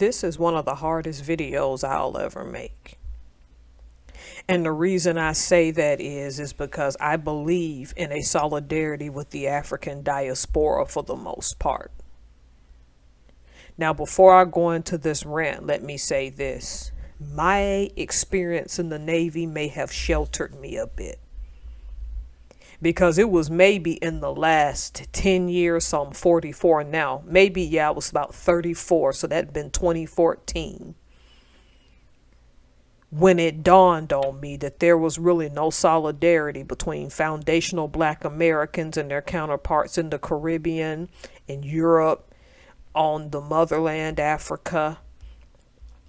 This is one of the hardest videos I'll ever make. And the reason I say that is because I believe in a solidarity with the African diaspora for the most part. Now, before I go into this rant, let me say this. My experience in the Navy may have sheltered me a bit. Because it was maybe in the last 10 years, so I'm 44 now. Maybe, I was about 34, so that'd been 2014. When it dawned on me that there was really no solidarity between foundational Black Americans and their counterparts in the Caribbean, in Europe, on the motherland, Africa.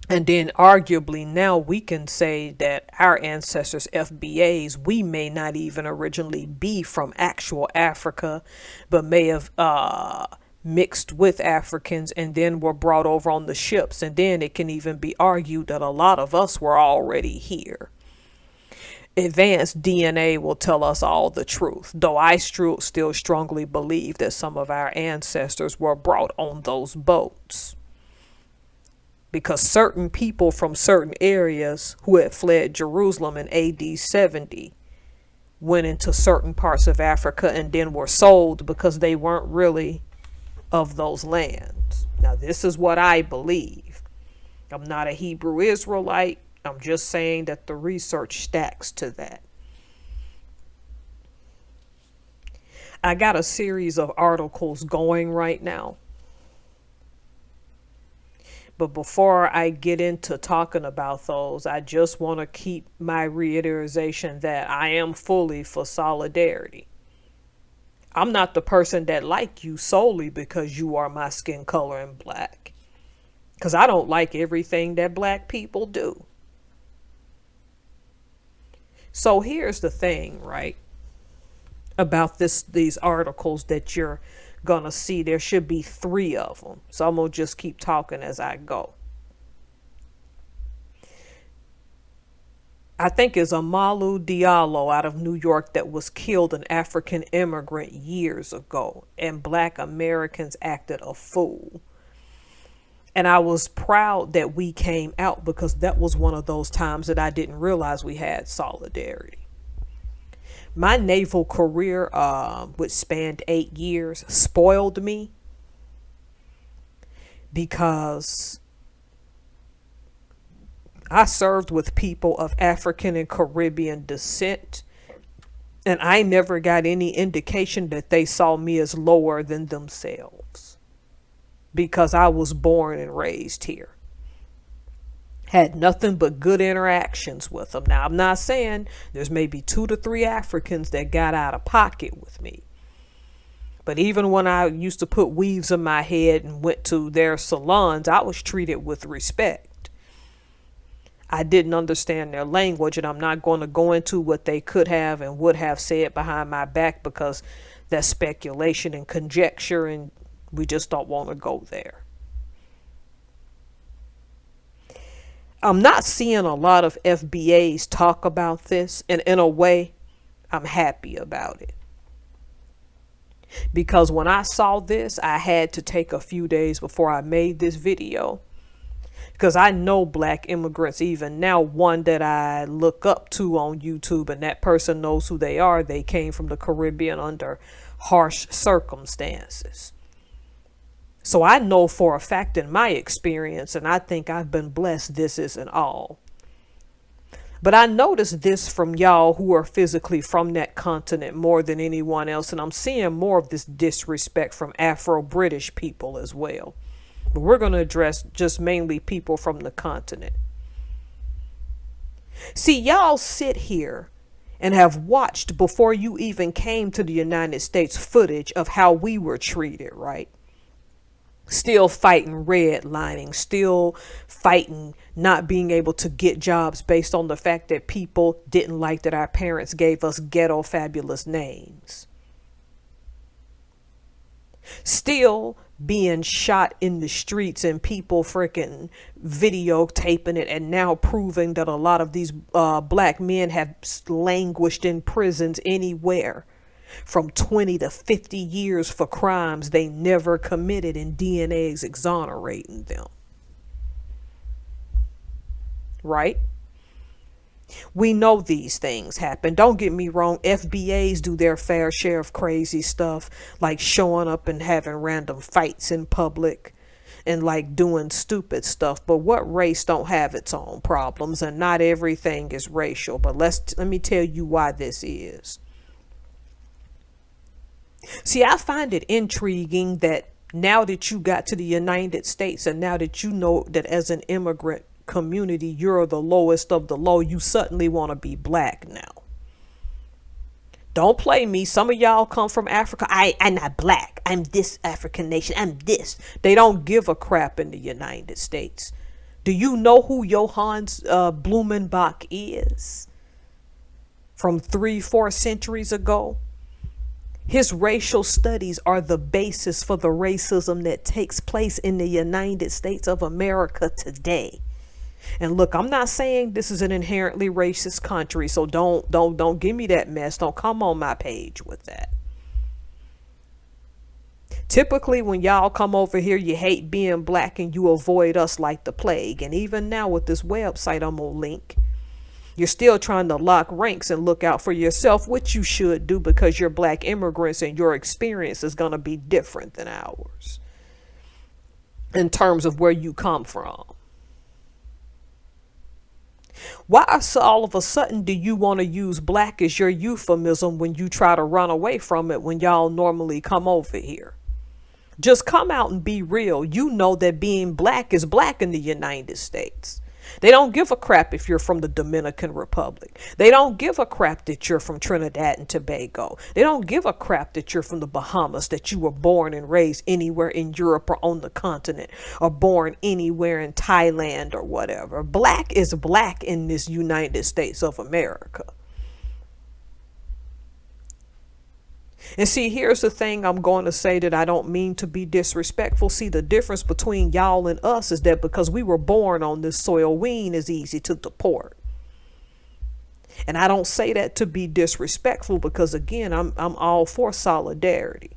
And then arguably now we can say that our ancestors, FBAs, we may not even originally be from actual Africa, but may have mixed with Africans and then were brought over on the ships. And then it can even be argued that a lot of us were already here. Advanced DNA will tell us all the truth, though I still strongly believe that some of our ancestors were brought on those boats. Because certain people from certain areas who had fled Jerusalem in AD 70 went into certain parts of Africa and then were sold because they weren't really of those lands. Now, this is what I believe. I'm not a Hebrew Israelite. I'm just saying that the research stacks to that. I got a series of articles going right now. But before I get into talking about those, I just want to keep my reiteration that I am fully for solidarity. I'm not the person that like you solely because you are my skin color and Black. Because I don't like everything that Black people do. So here's the thing, right? About these articles that you're gonna see. There should be 3 of them. So I'm gonna just keep talking as I go. I think it's Amadou Diallo out of New York that was killed, an African immigrant, years ago, and Black Americans acted a fool. And I was proud that we came out because that was one of those times that I didn't realize we had solidarity. My naval career, which spanned 8 years, spoiled me because I served with people of African and Caribbean descent, and I never got any indication that they saw me as lower than themselves because I was born and raised here. Had nothing but good interactions with them. Now, I'm not saying there's maybe 2 to 3 Africans that got out of pocket with me. But even when I used to put weaves in my head and went to their salons, I was treated with respect. I didn't understand their language, and I'm not going to go into what they could have and would have said behind my back because that's speculation and conjecture, and we just don't want to go there. I'm not seeing a lot of FBAs talk about this, and in a way, I'm happy about it. Because when I saw this, I had to take a few days before I made this video. Because I know Black immigrants even now, one that I look up to on YouTube, and that person knows who they are. They came from the Caribbean under harsh circumstances. So I know for a fact in my experience, and I think I've been blessed, this isn't all. But I noticed this from y'all who are physically from that continent more than anyone else, and I'm seeing more of this disrespect from Afro-British people as well. But we're going to address just mainly people from the continent. See, y'all sit here and have watched before you even came to the United States footage of how we were treated, right? Still fighting redlining, still fighting not being able to get jobs based on the fact that people didn't like that our parents gave us ghetto fabulous names. Still being shot in the streets and people freaking videotaping it, and now proving that a lot of these Black men have languished in prisons anywhere from 20 to 50 years for crimes they never committed, and DNA is exonerating them. right? We know these things happen. Don't get me wrong. FBAs do their fair share of crazy stuff, like showing up and having random fights in public and like doing stupid stuff. But what race don't have its own problems, and not everything is racial. But let me tell you why this is. See, I find it intriguing that now that you got to the United States and now that you know that as an immigrant community, you're the lowest of the low, you suddenly want to be black now. Don't play me. Some of y'all come from Africa. I'm not black. I'm this African nation. I'm this. They don't give a crap in the United States. Do you know who Johannes Blumenbach is? From 3-4 centuries ago? His racial studies are the basis for the racism that takes place in the United States of America today. And look, I'm not saying this is an inherently racist country, so don't give me that mess. Don't come on my page with that. Typically, when y'all come over here, you hate being black and you avoid us like the plague. And even now with this website I'm gonna link, you're still trying to lock ranks and look out for yourself, which you should do because you're black immigrants and your experience is going to be different than ours in terms of where you come from. Why so all of a sudden do you want to use black as your euphemism when you try to run away from it when y'all normally come over here? Just come out and be real. You know that being black is black in the United States. They don't give a crap if you're from the Dominican Republic. They don't give a crap that you're from Trinidad and Tobago. They don't give a crap that you're from the Bahamas, that you were born and raised anywhere in Europe or on the continent, or born anywhere in Thailand or whatever. Black is black in this United States of America. And see, here's the thing I'm going to say that I don't mean to be disrespectful. See, the difference between y'all and us is that because we were born on this soil, we ain't as easy to deport. And I don't say that to be disrespectful because, again, I'm all for solidarity.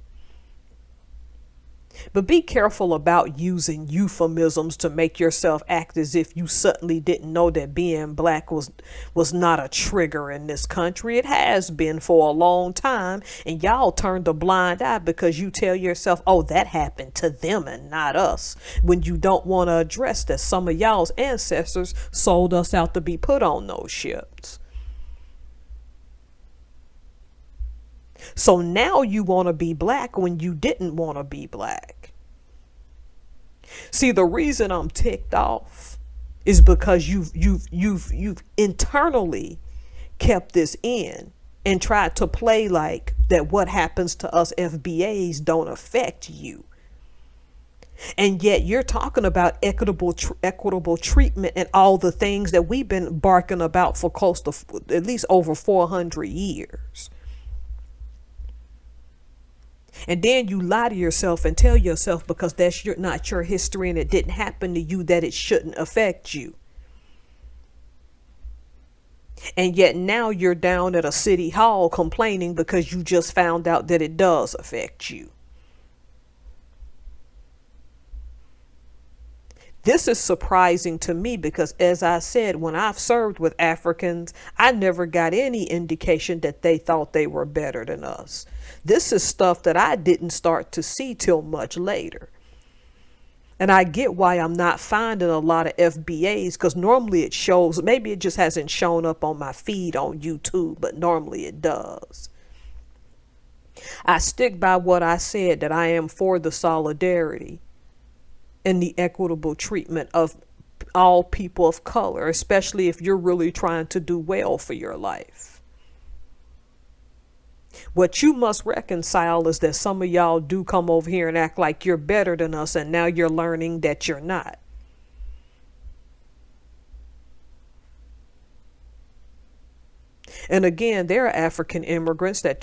But be careful about using euphemisms to make yourself act as if you suddenly didn't know that being black was not a trigger in this country. It has been for a long time, and y'all turned a blind eye because you tell yourself, oh, that happened to them and not us, when you don't want to address that some of y'all's ancestors sold us out to be put on those ships. So now you want to be black when you didn't want to be black. See, the reason I'm ticked off is because you've internally kept this in and tried to play like that what happens to us FBAs don't affect you. And yet you're talking about equitable treatment and all the things that we've been barking about for close to at least over 400 years. And then you lie to yourself and tell yourself because that's not your history and it didn't happen to you that it shouldn't affect you. And yet now you're down at a city hall complaining because you just found out that it does affect you. This is surprising to me because, as I said, when I've served with Africans, I never got any indication that they thought they were better than us. This is stuff that I didn't start to see till much later. And I get why I'm not finding a lot of FBAs, because normally it shows, maybe it just hasn't shown up on my feed on YouTube, but normally it does. I stick by what I said, that I am for the solidarity and the equitable treatment of all people of color, especially if you're really trying to do well for your life. What you must reconcile is that some of y'all do come over here and act like you're better than us, and now you're learning that you're not. And again, there are African immigrants that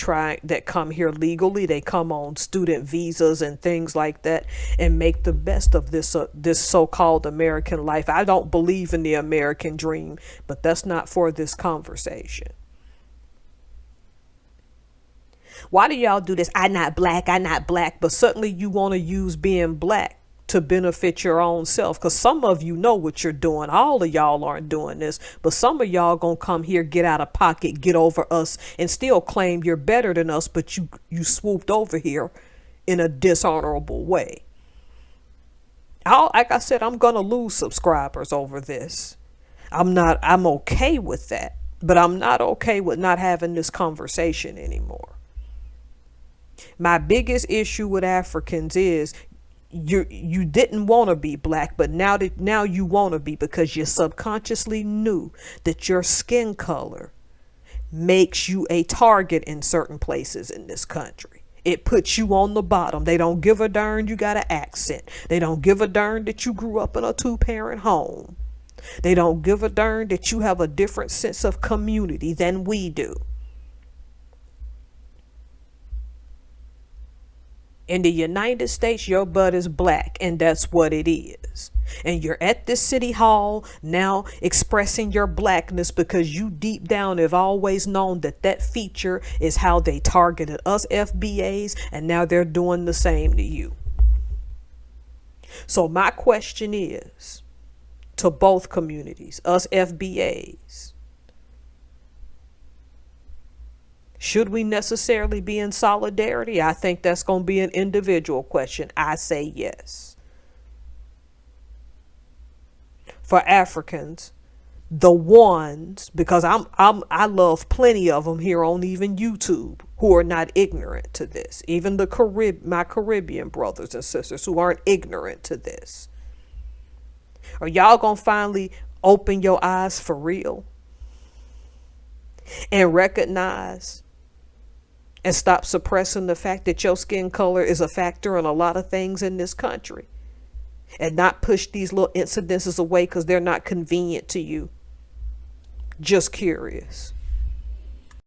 come here legally. They come on student visas and things like that and make the best of this so-called American life. I don't believe in the American dream, but that's not for this conversation. Why do y'all do this? I'm not black, but suddenly you want to use being black to benefit your own self. Because some of you know what you're doing. All of y'all aren't doing this, but some of y'all gonna come here, get out of pocket, get over us, and still claim you're better than us, but you swooped over here in a dishonorable way. Like I said, I'm gonna lose subscribers over this. I'm okay with that, but I'm not okay with not having this conversation anymore. My biggest issue with Africans is you didn't want to be black, but now you want to be, because you subconsciously knew that your skin color makes you a target in certain places in this country. It puts you on the bottom. They don't give a darn you got an accent. They don't give a darn that you grew up in a 2-parent home. They don't give a darn that you have a different sense of community than we do. In the United States, your butt is black, and that's what it is. And you're at this city hall now expressing your blackness because you deep down have always known that feature is how they targeted us FBAs, and now they're doing the same to you. So my question is to both communities, us FBAs, should we necessarily be in solidarity? I think that's going to be an individual question. I say yes. For Africans, the ones, because I love plenty of them here on even YouTube who are not ignorant to this. Even my Caribbean brothers and sisters who aren't ignorant to this. Are y'all going to finally open your eyes for real and recognize and stop suppressing the fact that your skin color is a factor in a lot of things in this country, and not push these little incidences away because they're not convenient to you? Just curious.